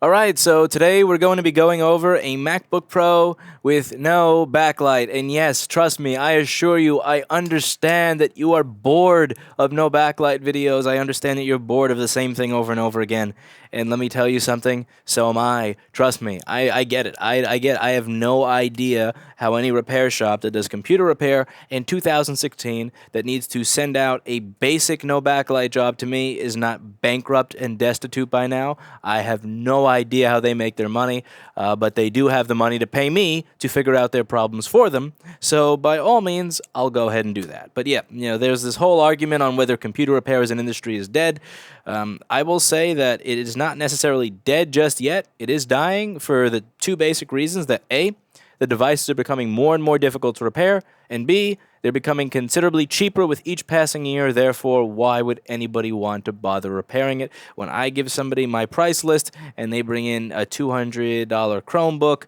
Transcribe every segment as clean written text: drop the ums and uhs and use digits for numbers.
Alright, so today we're going to be going over a MacBook Pro with no backlight. And yes, trust me, I assure you, I understand that you are bored of no backlight videos. I understand that you're bored of the same thing over and over again. And let me tell you something, so am I. Trust me, I get it. I have no idea how any repair shop that does computer repair in 2016 that needs to send out a basic no backlight job to me is not bankrupt and destitute by now. I have no idea how they make their money, but they do have the money to pay me to figure out their problems for them. So by all means, I'll go ahead and do that. But yeah, there's this whole argument on whether computer repair as an industry is dead. I will say that it is not necessarily dead just yet. It is dying for the two basic reasons that A, the devices are becoming more and more difficult to repair, and B, they're becoming considerably cheaper with each passing year. Therefore, why would anybody want to bother repairing it? When I give somebody my price list and they bring in a $200 Chromebook,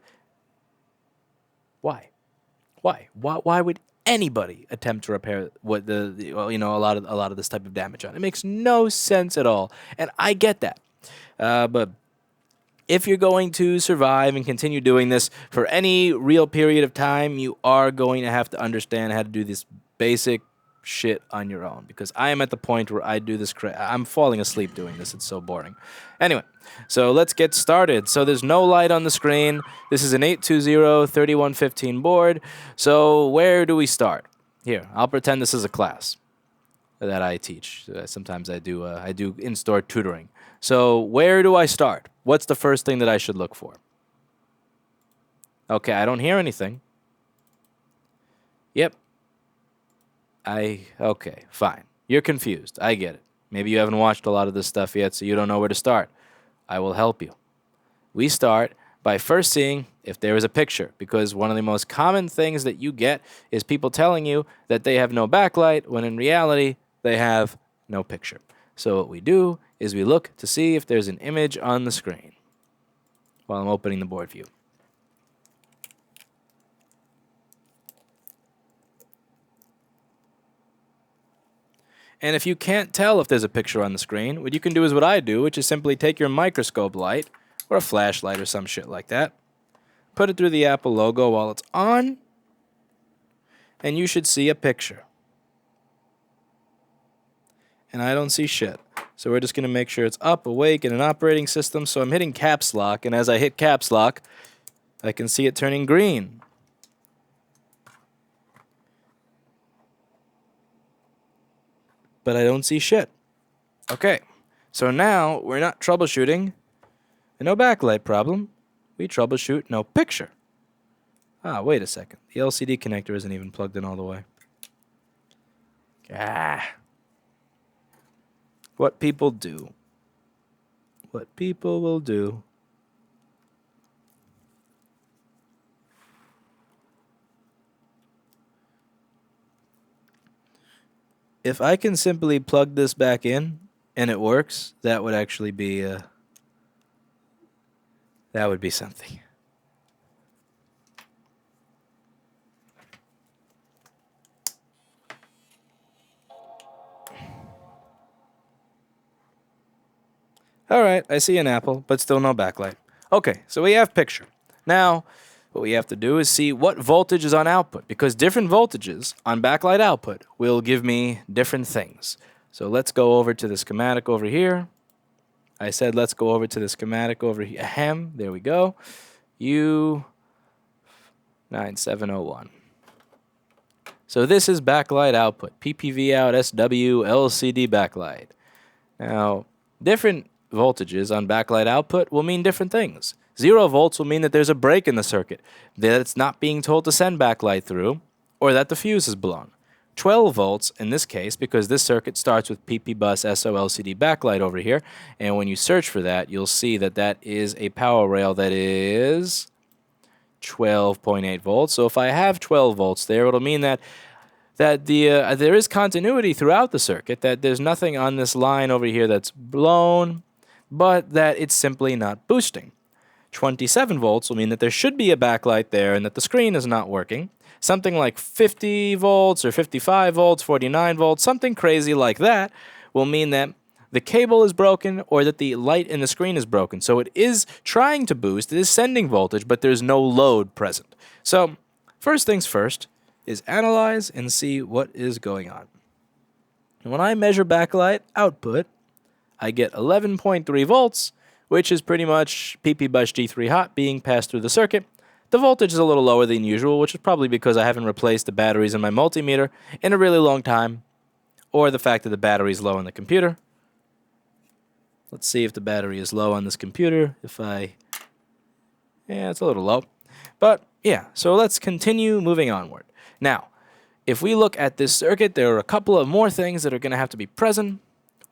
why? Why would anybody attempt to repair what a lot of this type of damage on? It makes no sense at all, and I get that. But if you're going to survive and continue doing this for any real period of time, you are going to have to understand how to do this basic shit on your own. Because I am at the point where I do this. I'm falling asleep doing this. It's so boring. Anyway, so let's get started. So there's no light on the screen. This is an 820-3115 board. So where do we start? Here, I'll pretend this is a class that I teach. Sometimes I do in-store tutoring. So where do I start? What's the first thing that I should look for? Okay, I don't hear anything. Yep. Okay, fine. You're confused. I get it. Maybe you haven't watched a lot of this stuff yet, so you don't know where to start. I will help you. We start by first seeing if there is a picture, because one of the most common things that you get is people telling you that they have no backlight, when in reality, they have no picture. So what we do is we look to see if there's an image on the screen while I'm opening the board view. And if you can't tell if there's a picture on the screen, what you can do is what I do, which is simply take your microscope light or a flashlight or some shit like that, put it through the Apple logo while it's on, and you should see a picture. And I don't see shit. So we're just going to make sure it's up, awake, in an operating system. So I'm hitting caps lock, and as I hit caps lock, I can see it turning green. But I don't see shit. Okay, so now we're not troubleshooting a no backlight problem. We troubleshoot no picture. Ah, wait a second. The LCD connector isn't even plugged in all the way. What people do. What people will do. If I can simply plug this back in and it works, that would actually be that would be something. All right, I see an apple, but still no backlight. Okay, so we have picture. Now, what we have to do is see what voltage is on output, because different voltages on backlight output will give me different things. So let's go over to the schematic over here. I said let's go over to the schematic over here. Ahem, there we go. U9701. So this is backlight output. PPV out, SW, LCD backlight. Now, different voltages on backlight output will mean different things. 0 volts will mean that there's a break in the circuit, that it's not being told to send backlight through, or that the fuse is blown. 12 volts in this case, because this circuit starts with PP bus SOLCD backlight over here, and when you search for that, you'll see that that is a power rail that is 12.8 volts. So if I have 12 volts there, it'll mean that there is continuity throughout the circuit, that there's nothing on this line over here that's blown, but that it's simply not boosting. 27 volts will mean that there should be a backlight there and that the screen is not working. Something like 50 volts or 55 volts, 49 volts, something crazy like that will mean that the cable is broken or that the light in the screen is broken. So it is trying to boost, it is sending voltage, but there's no load present. So first things first is analyze and see what is going on. And when I measure backlight output, I get 11.3 volts, which is pretty much PP bus G3 hot being passed through the circuit. The voltage is a little lower than usual, which is probably because I haven't replaced the batteries in my multimeter in a really long time, or the fact that the battery is low on the computer. Let's see if the battery is low on this computer. Yeah, it's a little low. But yeah, so let's continue moving onward. Now, if we look at this circuit, there are a couple of more things that are going to have to be present.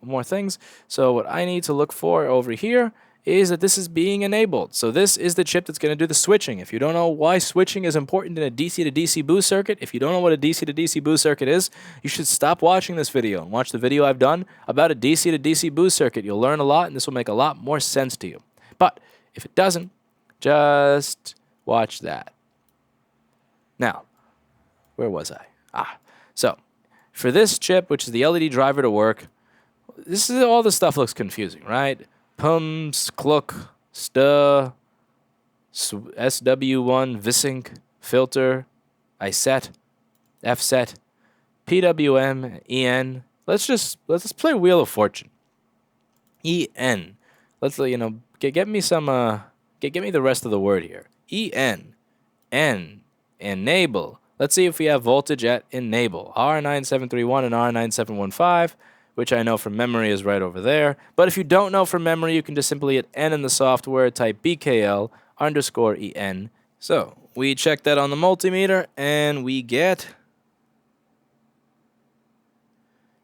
More things. So what I need to look for over here is that this is being enabled. So this is the chip that's going to do the switching. If you don't know why switching is important in a DC to DC boost circuit, if you don't know what a DC to DC boost circuit is, you should stop watching this video and watch the video I've done about a DC to DC boost circuit. You'll learn a lot, and this will make a lot more sense to you. But if it doesn't, just watch that. Now, where was I? So for this chip, which is the LED driver to work, this is all the stuff looks confusing, right? Pums, Kluck, SW1, Vsync, filter, ISET, FSET, PWM, EN. Let's play Wheel of Fortune. EN. Let's get me some get me the rest of the word here. EN. N. Enable. Let's see if we have voltage at enable. R9731 and R9715. Which I know from memory is right over there. But if you don't know from memory, you can just simply hit N in the software, type BKL_EN. So we check that on the multimeter, and we get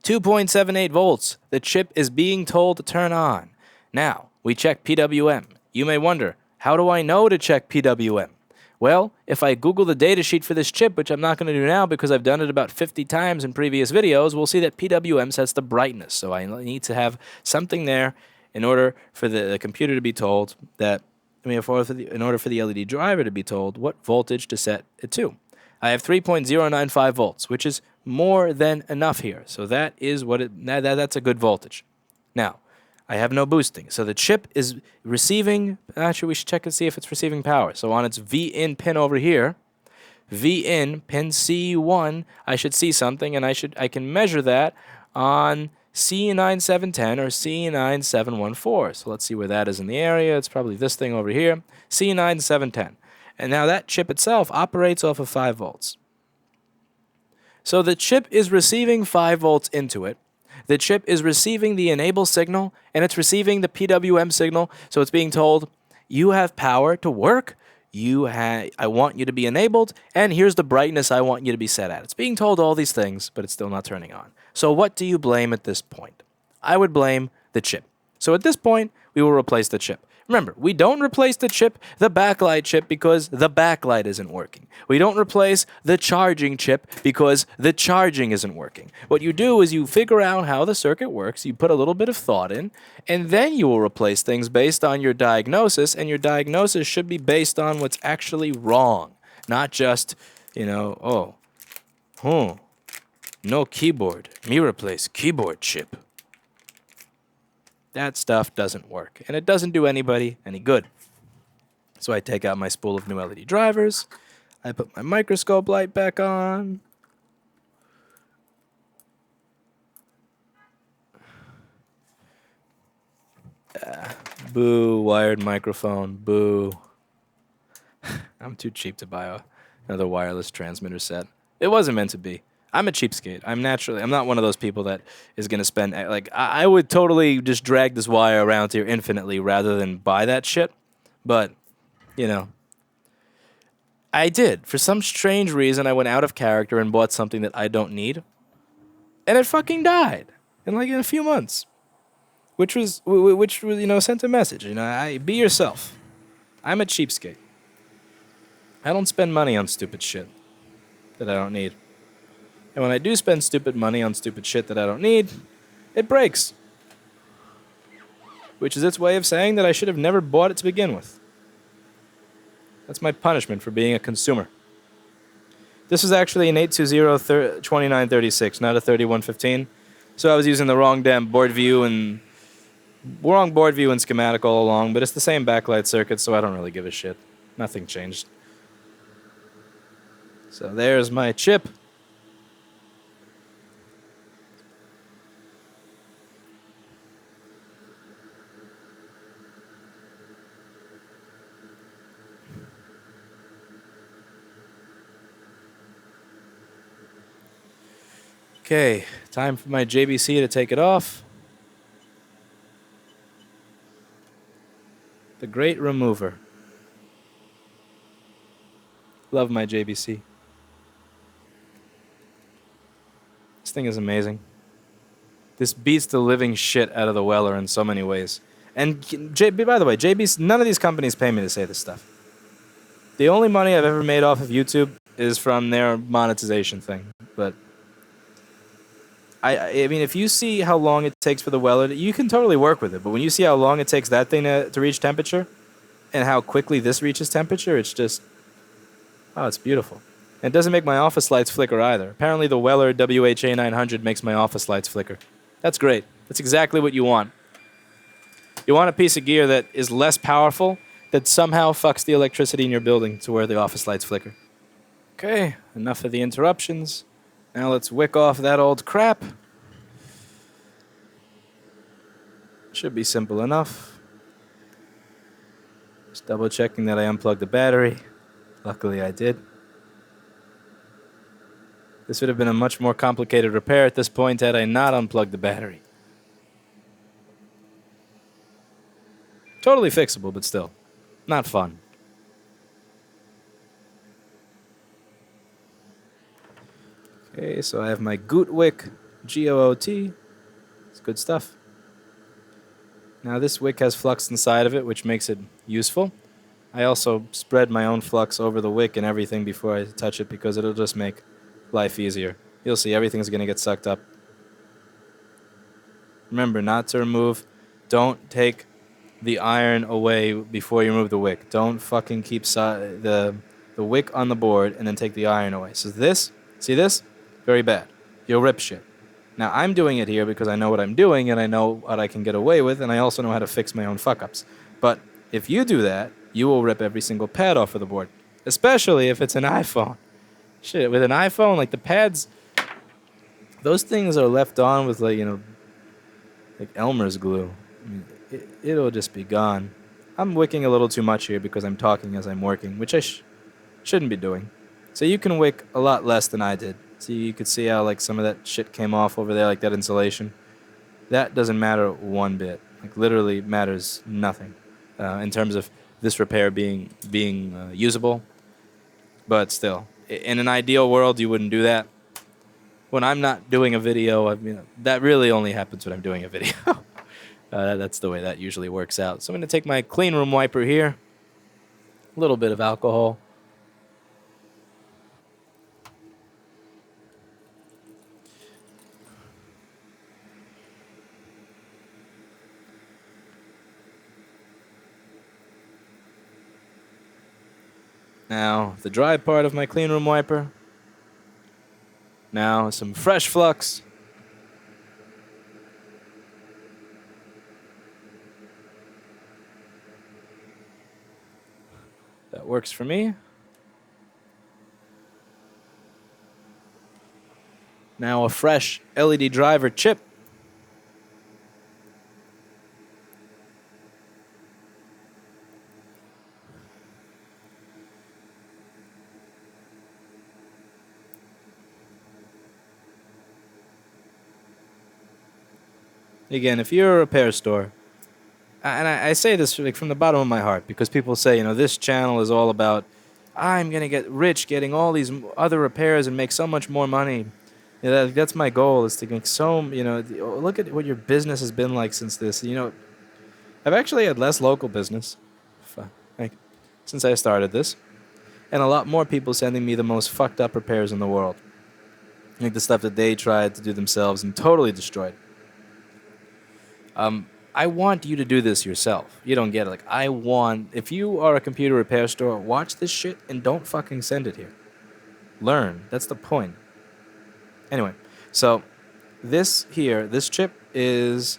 2.78 volts. The chip is being told to turn on. Now, we check PWM. You may wonder, how do I know to check PWM? Well, if I Google the datasheet for this chip, which I'm not going to do now because I've done it about 50 times in previous videos, we'll see that PWM sets the brightness. So I need to have something there in order for the computer to be told that, in order for the LED driver to be told what voltage to set it to. I have 3.095 volts, which is more than enough here. So that is that's a good voltage. Now, I have no boosting. So the chip is receiving, actually we should check and see if it's receiving power. So on its V-in pin over here, V-in pin C1, I should see something, and I can measure that on C9710 or C9714. So let's see where that is in the area. It's probably this thing over here, C9710. And now that chip itself operates off of 5 volts. So the chip is receiving 5 volts into it. The chip is receiving the enable signal, and it's receiving the PWM signal, so it's being told, you have power to work, I want you to be enabled, and here's the brightness I want you to be set at. It's being told all these things, but it's still not turning on. So what do you blame at this point? I would blame the chip. So at this point, we will replace the chip. Remember, we don't replace the backlight chip, because the backlight isn't working. We don't replace the charging chip because the charging isn't working. What you do is you figure out how the circuit works, you put a little bit of thought in, and then you will replace things based on your diagnosis, and your diagnosis should be based on what's actually wrong, not just, no keyboard, me replace keyboard chip. That stuff doesn't work, and it doesn't do anybody any good. So I take out my spool of new LED drivers, I put my microscope light back on, boo, wired microphone, boo. I'm too cheap to buy another wireless transmitter set. It wasn't meant to be. I'm a cheapskate. I'm not one of those people that is going to spend, I would totally just drag this wire around here infinitely rather than buy that shit. But, I did. For some strange reason, I went out of character and bought something that I don't need. And it fucking died in a few months. Which sent a message. Be yourself. I'm a cheapskate. I don't spend money on stupid shit that I don't need. And when I do spend stupid money on stupid shit that I don't need, it breaks. Which is its way of saying that I should have never bought it to begin with. That's my punishment for being a consumer. This is actually an 820-2936, not a 3115. So I was using the wrong damn board view and schematic all along, but it's the same backlight circuit, so I don't really give a shit. Nothing changed. So there's my chip. Okay, time for my JBC to take it off. The Great Remover. Love my JBC. This thing is amazing. This beats the living shit out of the Weller in so many ways. And by the way, JBC, none of these companies pay me to say this stuff. The only money I've ever made off of YouTube is from their monetization thing. But I mean, if you see how long it takes for the Weller, you can totally work with it. But when you see how long it takes that thing to reach temperature, and how quickly this reaches temperature, it's just, oh, it's beautiful. And it doesn't make my office lights flicker either. Apparently the Weller WHA 900 makes my office lights flicker. That's great. That's exactly what you want. You want a piece of gear that is less powerful, that somehow fucks the electricity in your building to where the office lights flicker. Okay, enough of the interruptions. Now let's wick off that old crap. Should be simple enough. Just double checking that I unplugged the battery. Luckily I did. This would have been a much more complicated repair at this point had I not unplugged the battery. Totally fixable, but still, not fun. Okay, so I have my Goot G-O-O-T. It's good stuff. Now this wick has flux inside of it, which makes it useful. I also spread my own flux over the wick and everything before I touch it because it'll just make life easier. You'll see everything's going to get sucked up. Remember not to remove. Don't take the iron away before you remove the wick. Don't fucking keep the wick on the board and then take the iron away. So this, see this? Very bad. You'll rip shit. Now I'm doing it here because I know what I'm doing and I know what I can get away with and I also know how to fix my own fuck-ups. But if you do that, you will rip every single pad off of the board. Especially if it's an iPhone. Shit, with an iPhone, like the pads, those things are left on with like, you know, like Elmer's glue. I mean, it'll just be gone. I'm wicking a little too much here because I'm talking as I'm working, which I shouldn't be doing. So you can wick a lot less than I did. So you could see how like some of that shit came off over there, like that insulation. That doesn't matter one bit. Like literally matters nothing in terms of this repair being usable. But still, in an ideal world, you wouldn't do that. When I'm not doing a video, I mean, that really only happens when I'm doing a video. That's the way that usually works out. So I'm going to take my clean room wiper here. A little bit of alcohol. Now, the dry part of my clean room wiper. Now, some fresh flux. That works for me. Now, a fresh LED driver chip. Again, if you're a repair store, and I say this like from the bottom of my heart because people say, you know, this channel is all about, I'm going to get rich getting all these other repairs and make so much more money. You know, that's my goal, is to make so, you know, look at what your business has been like since this. You know, I've actually had less local business since I started this, and a lot more people sending me the most fucked up repairs in the world. Like the stuff that they tried to do themselves and totally destroyed. I want you to do this yourself. You don't get it. Like, if you are a computer repair store, watch this shit and don't fucking send it here. Learn. That's the point. Anyway, so this here, this chip is,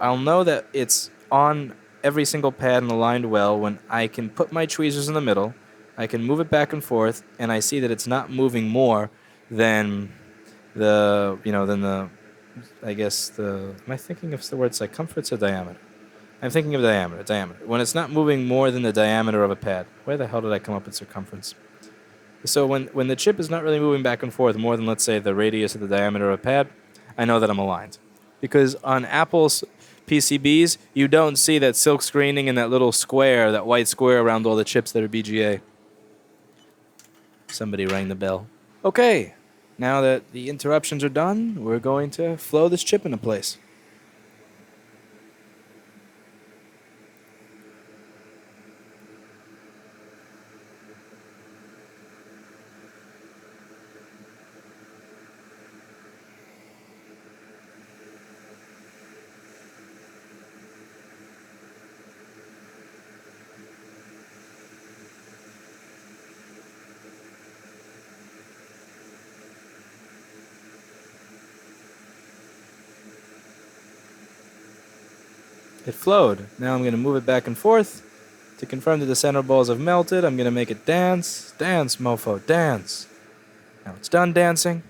I'll know that it's on every single pad and aligned well when I can put my tweezers in the middle, I can move it back and forth, and I see that it's not moving more than I guess am I thinking of the word circumference or diameter? I'm thinking of diameter. When it's not moving more than the diameter of a pad. Where the hell did I come up with circumference? So when the chip is not really moving back and forth more than, let's say, the radius of the diameter of a pad, I know that I'm aligned. Because on Apple's PCBs, you don't see that silk screening and that little square, that white square around all the chips that are BGA. Somebody rang the bell. Okay, now that the interruptions are done, we're going to flow this chip into place. It flowed. Now I'm going to move it back and forth to confirm that the center balls have melted. I'm going to make it dance. Dance, mofo, dance. Now it's done dancing.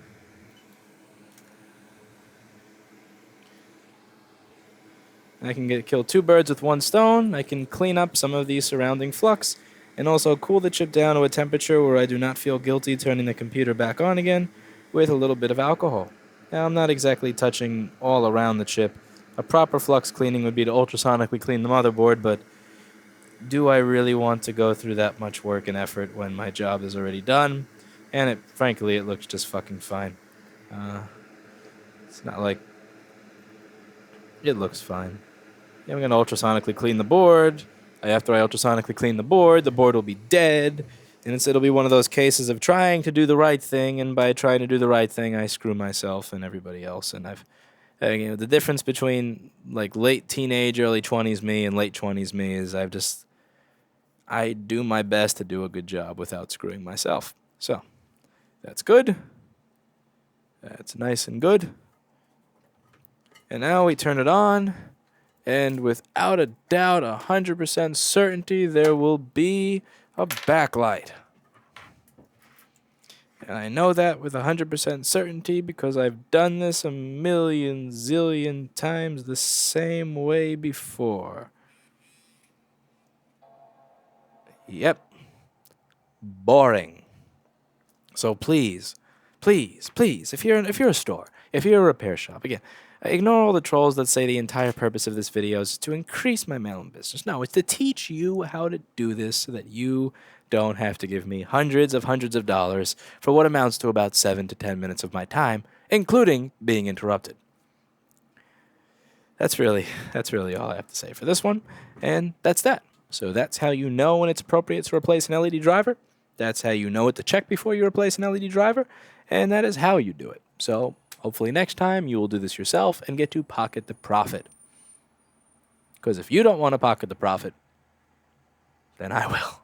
I can kill two birds with one stone. I can clean up some of the surrounding flux and also cool the chip down to a temperature where I do not feel guilty turning the computer back on again with a little bit of alcohol. Now I'm not exactly touching all around the chip. A proper flux cleaning would be to ultrasonically clean the motherboard, but do I really want to go through that much work and effort when my job is already done? And frankly, it looks just fucking fine. It's not like... It looks fine. Yeah, I'm going to ultrasonically clean the board. After I ultrasonically clean the board will be dead. And it'll be one of those cases of trying to do the right thing, and by trying to do the right thing, I screw myself and everybody else. And the difference between like late teenage, early 20s me and late 20s me is I do my best to do a good job without screwing myself. So, that's good. That's nice and good. And now we turn it on, and without a doubt, 100% certainty, there will be a backlight. And I know that with 100% certainty because I've done this a million zillion times the same way before. Yep. Boring. So please, if you're a store, if you're a repair shop, again, ignore all the trolls that say the entire purpose of this video is to increase my mail-in business. No, it's to teach you how to do this so that you don't have to give me hundreds of dollars for what amounts to about 7 to 10 minutes of my time, including being interrupted. That's really all I have to say for this one, and that's that. So that's how you know when it's appropriate to replace an LED driver. That's how you know what to check before you replace an LED driver, and that is how you do it. So hopefully next time you will do this yourself and get to pocket the profit. Because if you don't want to pocket the profit, then I will.